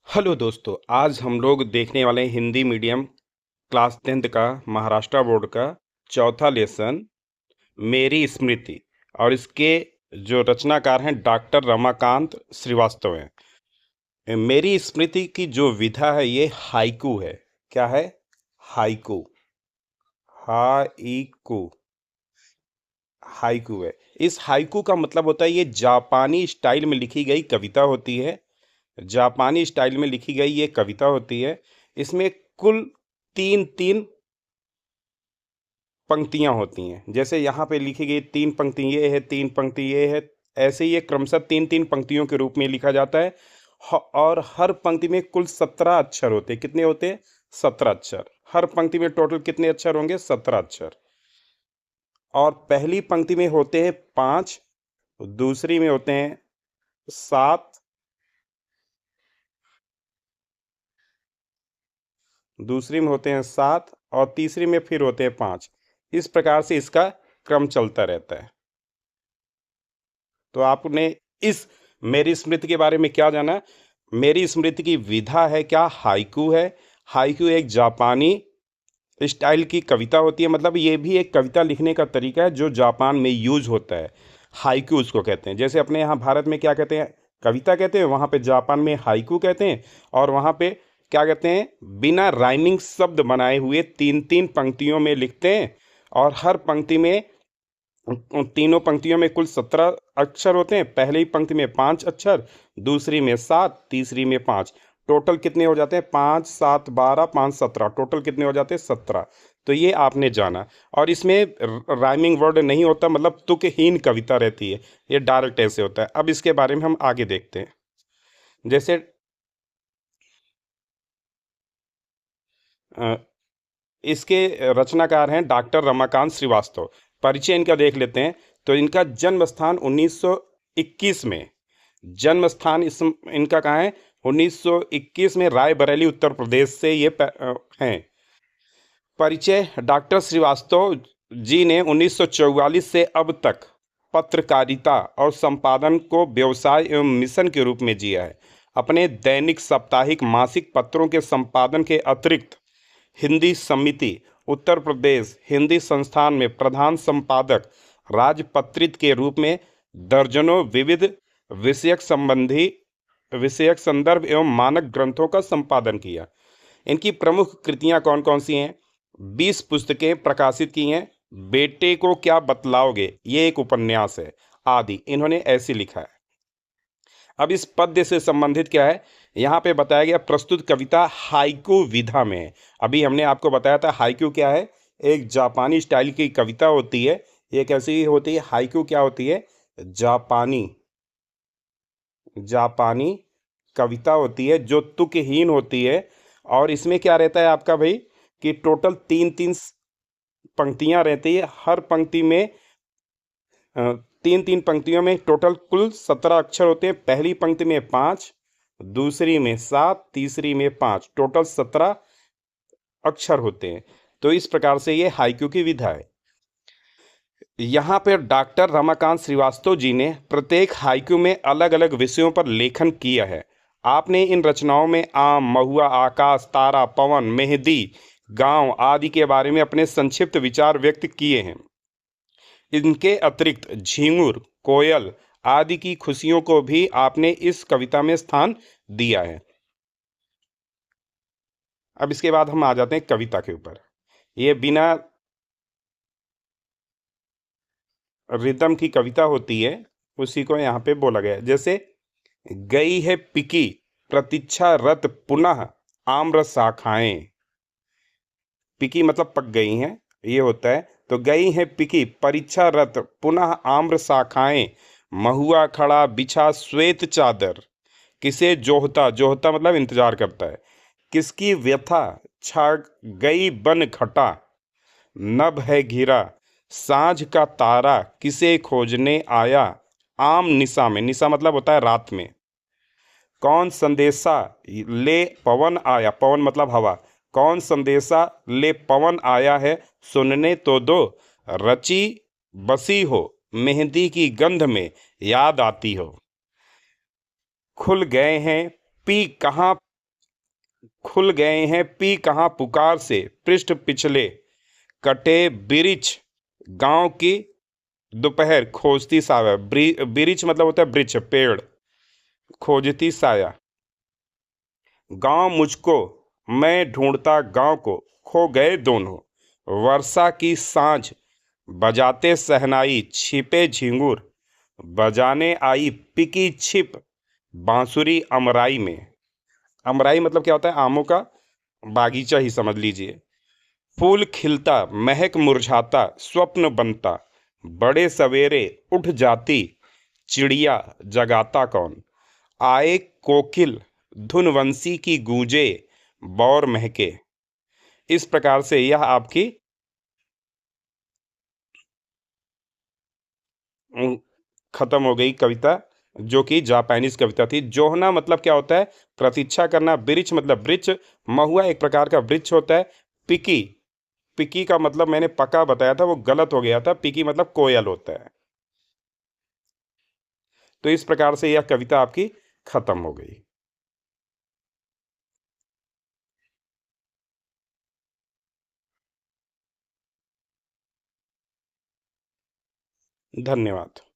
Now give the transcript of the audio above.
Hello दोस्तों, आज हम लोग देखने वाले हैं हिंदी मीडियम क्लास 10th का महाराष्ट्र बोर्ड का चौथा लेसन मेरी स्मृति। और इसके जो रचनाकार हैं डॉक्टर रमाकांत श्रीवास्तव हैं। मेरी स्मृति की जो विधा है ये हाइकू है। क्या है? हाइकू। हाइकू। हाइकू है। इस हाइकू का मतलब होता है ये जापानी स्टाइल में लिखी गई कविता होती है। जापानी स्टाइल में लिखी गई ये कविता होती है। इसमें कुल तीन तीन पंक्तियां होती हैं। जैसे यहाँ पे लिखी गई तीन पंक्ति ये है, तीन पंक्ति ये है, ऐसे ये क्रमशः तीन तीन पंक्तियों के रूप में लिखा जाता है। और हर पंक्ति में कुल 17 अक्षर होते हैं। कितने होते हैं? 17 अक्षर। हर पंक्ति में टोटल कितने अक्षर होंगे? 17 अक्षर। और पहली पंक्ति में होते हैं 5, दूसरी में होते हैं 7, दूसरी में होते हैं 7 और तीसरी में फिर होते हैं 5। इस प्रकार से इसका क्रम चलता रहता है। तो आपने इस मेरी स्मृति के बारे में क्या जाना? मेरी स्मृति की विधा है क्या? हाइकू है। हाइकू एक जापानी स्टाइल की कविता होती है। मतलब ये भी एक कविता लिखने का तरीका है जो जापान में यूज होता है। हाइकू उसको कहते हैं। जैसे अपने यहाँ भारत में क्या कहते हैं? कविता कहते हैं। वहाँ पे जापान में हाइकू कहते हैं। और वहाँ पे क्या कहते हैं? बिना राइमिंग शब्द बनाए हुए तीन तीन पंक्तियों में लिखते हैं। और हर पंक्ति में उन तीनों पंक्तियों में कुल 17 अक्षर होते हैं। पहली पंक्ति में 5 अक्षर, दूसरी में 7, तीसरी में 5। टोटल कितने हो जाते हैं? 5 7 12 5 17। टोटल कितने हो जाते हैं? 17। तो ये आपने जाना। और इसमें राइमिंग वर्ड नहीं होता, मतलब तुकहीन कविता रहती है। ये डायरेक्ट ऐसे होता है। अब इसके बारे में हम आगे देखते हैं। जैसे अ, इसके रचनाकार हैं डॉक्टर रमाकांत श्रीवास्तव। परिचय इनका देख लेते हैं। तो इनका जन्म स्थान 1921 में, जन्म स्थान इनका कहाँ है? 1921 में रायबरेली उत्तर प्रदेश से ये हैं। परिचय: डॉक्टर श्रीवास्तव जी ने 1944 से अब तक पत्रकारिता और संपादन को व्यवसाय एवं मिशन के रूप में जिया है। अपने दैनिक, साप्ताहिक, मासिक पत्रों के संपादन के अतिरिक्त हिंदी समिति उत्तर प्रदेश हिंदी संस्थान में प्रधान संपादक, राजपत्रित के रूप में दर्जनों विविध विषयक संदर्भ एवं मानक ग्रंथों का संपादन किया। इनकी प्रमुख कृतियां कौन कौन सी हैं? 20 पुस्तकें प्रकाशित की हैं। बेटे को क्या बतलाओगे, ये एक उपन्यास है। आदि इन्होंने ऐसे लिखा है। अब इस पद्य से संबंधित क्या है यहाँ पे बताया गया? प्रस्तुत कविता हाइकू विधा में है। अभी हमने आपको बताया था हाइकू क्या है। एक जापानी स्टाइल की कविता होती है। ये कैसी होती है? हाइकू क्या होती है? जापानी जापानी कविता होती है जो तुकहीन होती है। और इसमें क्या रहता है आपका भाई कि टोटल तीन तीन पंक्तियां रहती है। हर पंक्ति में तीन तीन पंक्तियों में टोटल कुल 17 अक्षर होते हैं। पहली पंक्ति में 5, दूसरी में 7, तीसरी में 5। टोटल 17 अक्षर होते हैं। तो इस प्रकार से ये हाइकू की विधा है। यहाँ पर डॉक्टर रमाकांत श्रीवास्तव जी ने प्रत्येक हाइकू में अलग अलग विषयों पर लेखन किया है। आपने इन रचनाओं में आम, महुआ, आकाश, तारा, पवन, मेहंदी, गांव आदि के बारे में अपने संक्षिप्त विचार व्यक्त किए हैं। इनके अतिरिक्त झींगुर, कोयल आदि की खुशियों को भी आपने इस कविता में स्थान दिया है। अब इसके बाद हम आ जाते हैं कविता के ऊपर। ये बिना रिदम की कविता होती है, उसी को यहाँ पे बोला गया है। जैसे गई है पिकी प्रतीक्षा रत पुनः आम्र शाखाएं। पिकी मतलब पक गई हैं, ये होता है। तो गई है पिकी परीक्षा रत पुनः आम्र शाखाएं, महुआ खड़ा बिछा श्वेत चादर। किसे जोहता, जोहता मतलब इंतजार करता है। किसकी व्यथा छा गई बन घटा, नभ है घिरा साँझ का तारा, किसे खोजने आया आम निशा में। निशा मतलब होता है रात में। कौन संदेशा ले पवन आया, पवन मतलब हवा। कौन संदेशा ले पवन आया है, सुनने तो दो। रची बसी हो मेहंदी की गंध में, याद आती हो। खुल गए हैं पी कहाँ खुल गए हैं पी कहाँ पुकार से, पृष्ठ पिछले कटे बिरिछ गांव की दोपहर खोजती साया। बिरिछ मतलब होता है वृक्ष, पेड़, खोजती साया। गांव मुझको, मैं ढूंढता गांव को, खो गए दोनों। वर्षा की सांझ बजाते शहनाई, छिपे झिंगुर बजाने आई पिकी छिप बांसुरी अमराई में। अमराई मतलब क्या होता है? आमों का बागीचा ही समझ लीजिए। फूल खिलता महक मुरझाता स्वप्न बनता, बड़े सवेरे उठ जाती चिड़िया जगाता कौन। आए कोकिल धुनवंशी की गूंजे बौर महके। इस प्रकार से यह आपकी उम, खत्म हो गई कविता, जो कि जापानीज कविता थी। जोहना मतलब क्या होता है? प्रतीक्षा करना। वृक्ष मतलब वृक्ष, महुआ एक प्रकार का वृक्ष होता है। पिकी, पिकी का मतलब मैंने पका बताया था, वो गलत हो गया था। पिकी मतलब कोयल होता है। तो इस प्रकार से यह कविता आपकी खत्म हो गई। धन्यवाद।